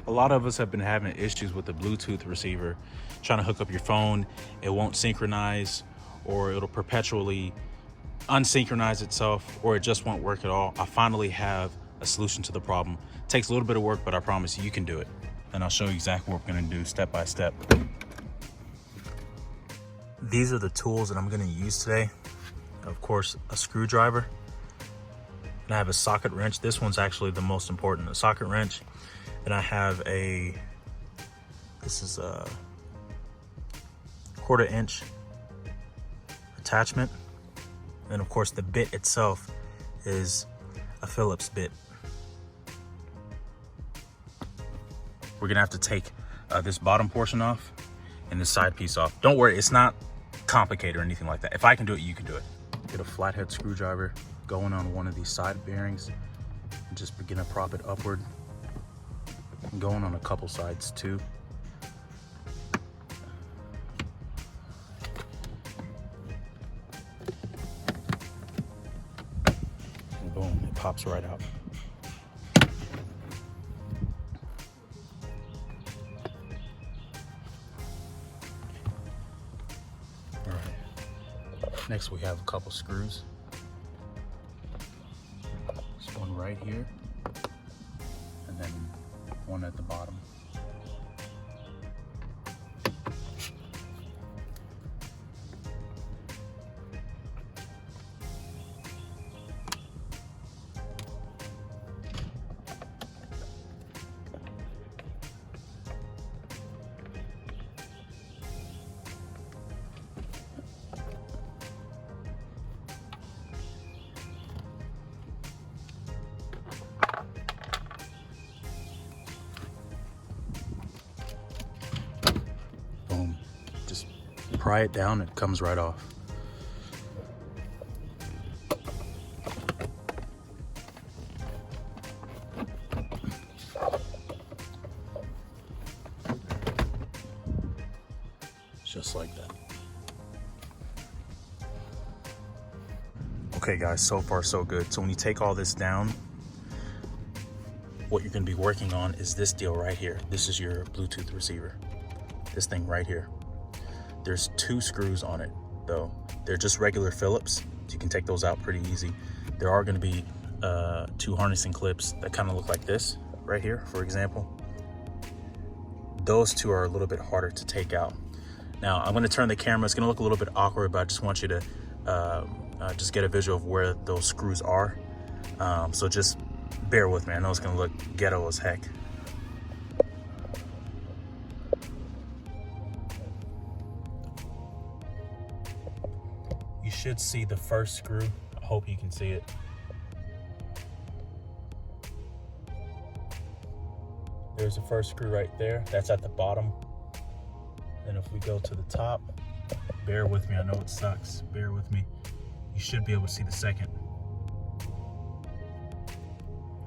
A lot of us have been having issues with the Bluetooth receiver, trying to hook up your phone. It won't synchronize, or it'll perpetually unsynchronize itself, or it just won't work at all. I finally have a solution to the problem. It takes a little bit of work, but I promise you can do it. And I'll show you exactly what we're gonna do step by step. These are the tools that I'm gonna use today. Of course, a screwdriver. And I have a socket wrench. This one's actually the most important, a socket wrench. And I have this is a 1/4 inch attachment. And of course the bit itself is a Phillips bit. We're gonna have to take this bottom portion off and this side piece off. Don't worry, it's not complicated or anything like that. If I can do it, you can do it. Get a flathead screwdriver going on one of these side bearings and just begin to prop it upward. I'm going on a couple sides too. And boom, it pops right out. All right. Next we have a couple screws. There's one right here, and then one at the bottom. Just pry it down, it comes right off. Just like that. Okay guys, so far so good. So when you take all this down, what you're gonna be working on is this deal right here. This is your Bluetooth receiver. This thing right here. There's 2 screws on it though. They're just regular Phillips, so you can take those out pretty easy. There are gonna be 2 harnessing clips that kind of look like this right here, for example. Those 2 are a little bit harder to take out. Now I'm gonna turn the camera. It's gonna look a little bit awkward, but I just want you to just get a visual of where those screws are. So just bear with me. I know it's gonna look ghetto as heck. You should see the first screw. I hope you can see it. There's the first screw right there. That's at the bottom. And if we go to the top, bear with me. I know it sucks. Bear with me. You should be able to see the second.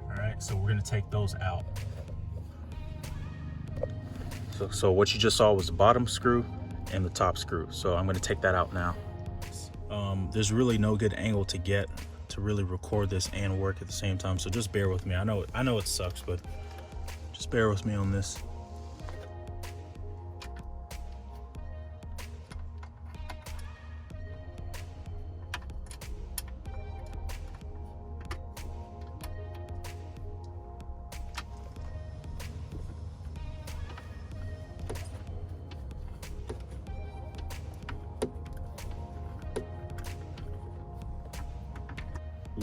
All right, so we're gonna take those out. So what you just saw was the bottom screw and the top screw. So I'm gonna take that out now. There's really no good angle to get to really record this and work at the same time. So just bear with me. I know it sucks, but just bear with me on this.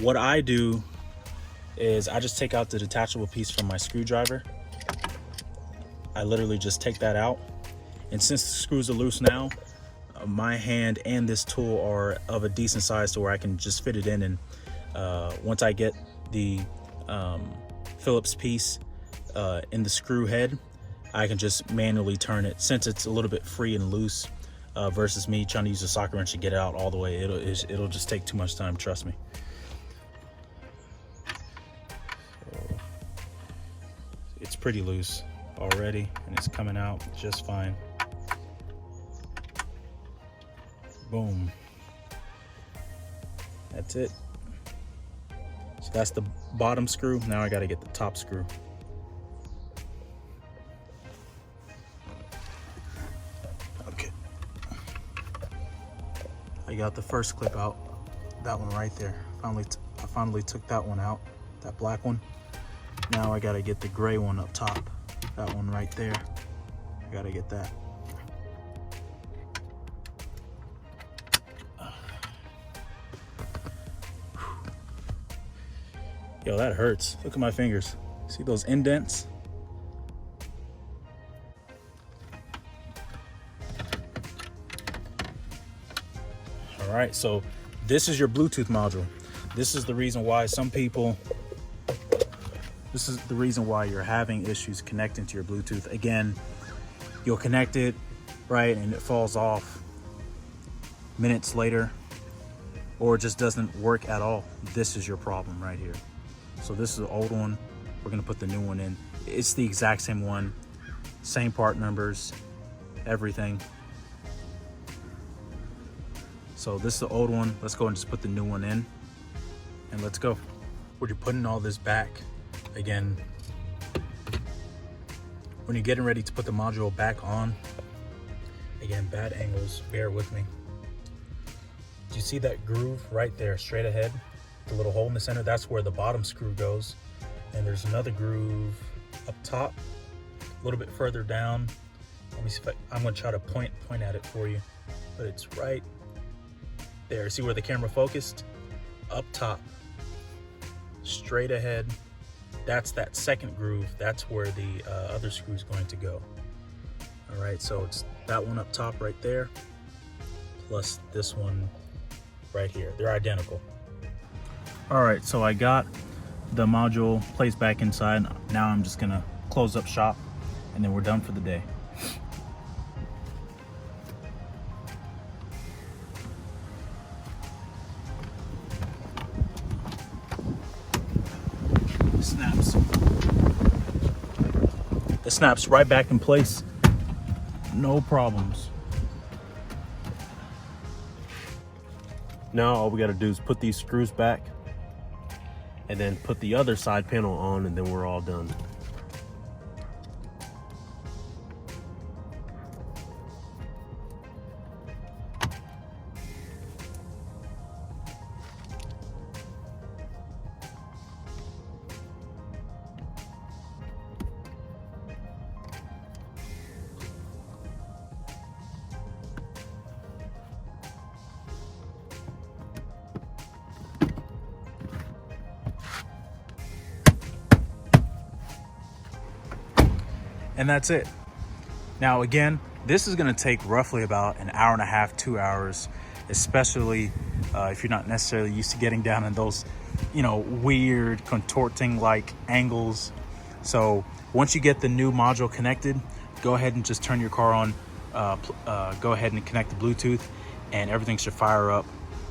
What I do is I just take out the detachable piece from my screwdriver. I literally just take that out. And since the screws are loose now, my hand and this tool are of a decent size to where I can just fit it in. And once I get the Phillips piece in the screw head, I can just manually turn it. Since it's a little bit free and loose versus me trying to use a socket wrench to get it out all the way, it'll just take too much time, trust me. It's pretty loose already and it's coming out just fine. Boom. That's it. So that's the bottom screw. Now I got to get the top screw. I got the first clip out, that one right there. I finally took that one out, that black one. Now I gotta get the gray one up top, that one right there. I gotta get that. Yo, that hurts. Look at my fingers. See those indents? All right, so this is your Bluetooth module. This is the reason why this is the reason why you're having issues connecting to your Bluetooth. Again, you'll connect it, right, and it falls off minutes later, or it just doesn't work at all. This is your problem right here. So this is the old one. We're gonna put the new one in. It's the exact same one, same part numbers, everything. So this is the old one. Let's go and just put the new one in and let's go. When you're putting all this back, again, when you're getting ready to put the module back on, again, bad angles, bear with me. Do you see that groove right there, straight ahead? The little hole in the center, that's where the bottom screw goes. And there's another groove up top, a little bit further down. Let me see if I'm gonna try to point at it for you, but it's right there. See where the camera focused? Up top, straight ahead. That's that second groove. That's where the other screw is going to go. All right, so it's that one up top right there, plus this one right here. They're identical. All right, so I got the module placed back inside. Now I'm just gonna close up shop and then we're done for the day. Snaps. It snaps right back in place. No problems. Now all we gotta do is put these screws back and then put the other side panel on, and then we're all done. And that's it. Now again, this is gonna take roughly about an hour and a half, 2 hours, especially if you're not necessarily used to getting down in those, weird contorting like angles. So once you get the new module connected, go ahead and just turn your car on, go ahead and connect the Bluetooth, and everything should fire up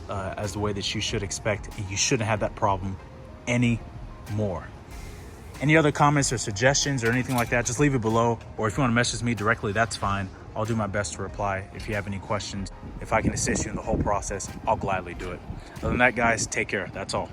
as the way that you should expect. And you shouldn't have that problem anymore. Any other comments or suggestions or anything like that, just leave it below. Or if you want to message me directly, that's fine. I'll do my best to reply. If you have any questions, if I can assist you in the whole process, I'll gladly do it. Other than that, guys, take care. That's all.